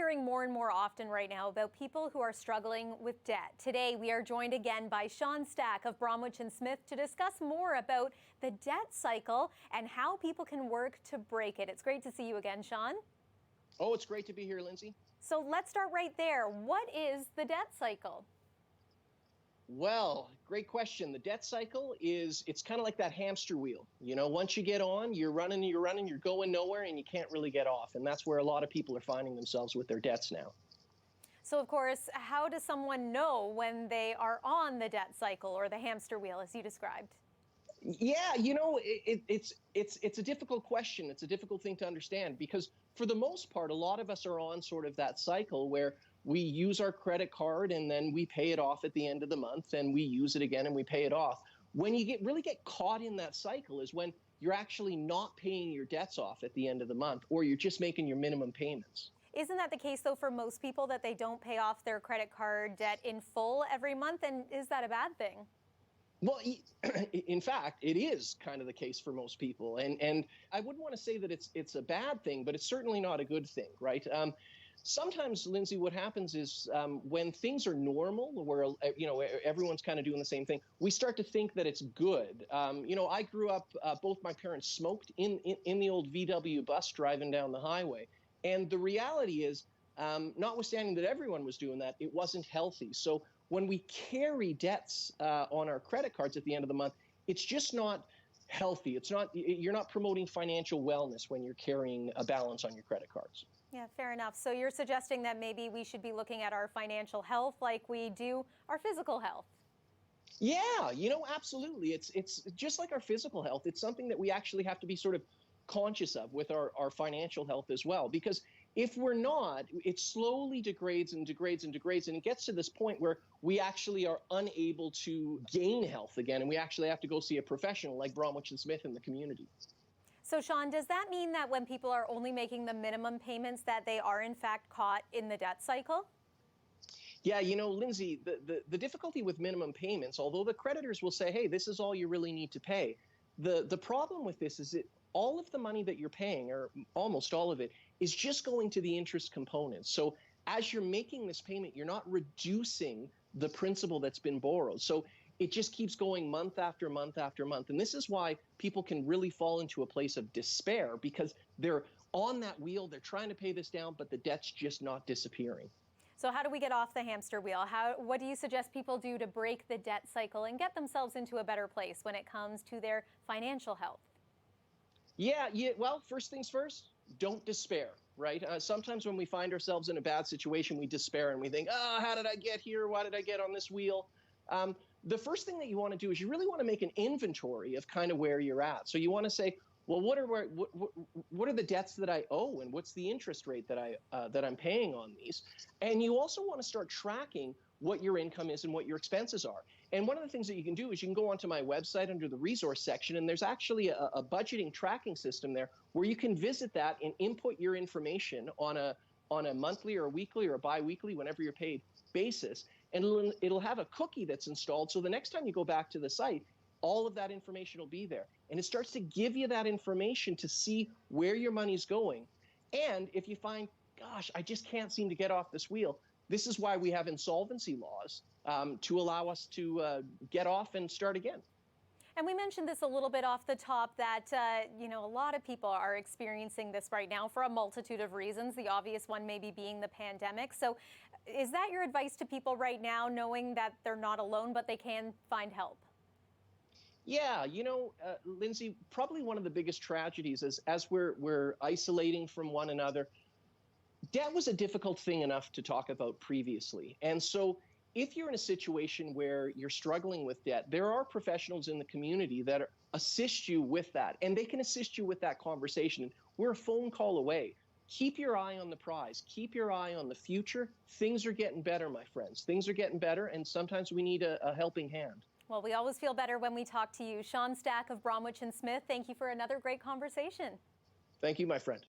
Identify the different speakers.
Speaker 1: hearing more and more often right now about people who are struggling with debt. Today, we are joined again by Shawn Stack of Bromwich+Smith to discuss more about the debt cycle and how people can work to break it. It's great to see you again, Shawn.
Speaker 2: Oh, it's great to be here, Lindsay.
Speaker 1: So let's start right there. What is the debt cycle?
Speaker 2: Well, great question. The debt cycle it's kind of like that hamster wheel. You know, once you get on, you're running, you're going nowhere, and you can't really get off. And that's where a lot of people are finding themselves with their debts now.
Speaker 1: So, of course, how does someone know when they are on the debt cycle or the hamster wheel, as you described?
Speaker 2: Yeah, you know, it's a difficult question. It's a difficult thing to understand because for the most part, a lot of us are on sort of that cycle where we use our credit card and then we pay it off at the end of the month and we use it again and we pay it off. When you really get caught in that cycle is when you're actually not paying your debts off at the end of the month, or you're just making your minimum payments.
Speaker 1: Isn't that the case, though, for most people, that they don't pay off their credit card debt in full every month? And is that a bad thing?
Speaker 2: Well, in fact, it is kind of the case for most people. And I wouldn't want to say that it's a bad thing, but it's certainly not a good thing, right? Sometimes, Lindsay, what happens is when things are normal, where everyone's kind of doing the same thing, we start to think that it's good. I grew up, both my parents smoked in the old VW bus driving down the highway. And the reality is, notwithstanding that everyone was doing that, it wasn't healthy. So when we carry debts on our credit cards at the end of the month, it's just not healthy. You're not promoting financial wellness when you're carrying a balance on your credit cards.
Speaker 1: Yeah, fair enough. So you're suggesting that maybe we should be looking at our financial health like we do our physical health.
Speaker 2: Yeah, absolutely. It's just like our physical health. It's something that we actually have to be sort of conscious of with our financial health as well, because if we're not, it slowly degrades and degrades and degrades, and it gets to this point where we actually are unable to gain health again, and we actually have to go see a professional like Bromwich+Smith in the community.
Speaker 1: So, Shawn, does that mean that when people are only making the minimum payments that they are in fact caught in the debt cycle?
Speaker 2: Yeah, Lindsay, the difficulty with minimum payments, although the creditors will say, hey, this is all you really need to pay, the problem with this is that all of the money that you're paying, or almost all of it, is just going to the interest component. So as you're making this payment, you're not reducing the principal that's been borrowed. So it just keeps going month after month after month. And this is why people can really fall into a place of despair, because they're on that wheel, they're trying to pay this down, but the debt's just not disappearing.
Speaker 1: So how do we get off the hamster wheel? What do you suggest people do to break the debt cycle and get themselves into a better place when it comes to their financial health?
Speaker 2: Yeah. Well, first things first, don't despair, right? Sometimes when we find ourselves in a bad situation, we despair and we think, oh, how did I get here? Why did I get on this wheel? The first thing that you want to do is you really want to make an inventory of kind of where you're at. So you want to say, well, what are the debts that I owe, and what's the interest rate that I'm paying on these? And you also want to start tracking what your income is and what your expenses are. And one of the things that you can do is you can go onto my website under the resource section, and there's actually a budgeting tracking system there where you can visit that and input your information on a monthly or a weekly or a bi-weekly, whenever you're paid, basis. And it'll have a cookie that's installed. So the next time you go back to the site, all of that information will be there. And it starts to give you that information to see where your money's going. And if you find, gosh, I just can't seem to get off this wheel, this is why we have insolvency laws to allow us to get off and start again.
Speaker 1: And we mentioned this a little bit off the top that, a lot of people are experiencing this right now for a multitude of reasons, the obvious one maybe being the pandemic. So is that your advice to people right now, knowing that they're not alone, but they can find help?
Speaker 2: Yeah, Lindsay, probably one of the biggest tragedies is as we're isolating from one another, debt was a difficult thing enough to talk about previously. And so if you're in a situation where you're struggling with debt, there are professionals in the community that assist you with that, and they can assist you with that conversation. We're a phone call away. Keep your eye on the prize. Keep your eye on the future. Things are getting better, my friends. Things are getting better, and sometimes we need a helping hand.
Speaker 1: Well, we always feel better when we talk to you. Shawn Stack of Bromwich+Smith, thank you for another great conversation.
Speaker 2: Thank you, my friend.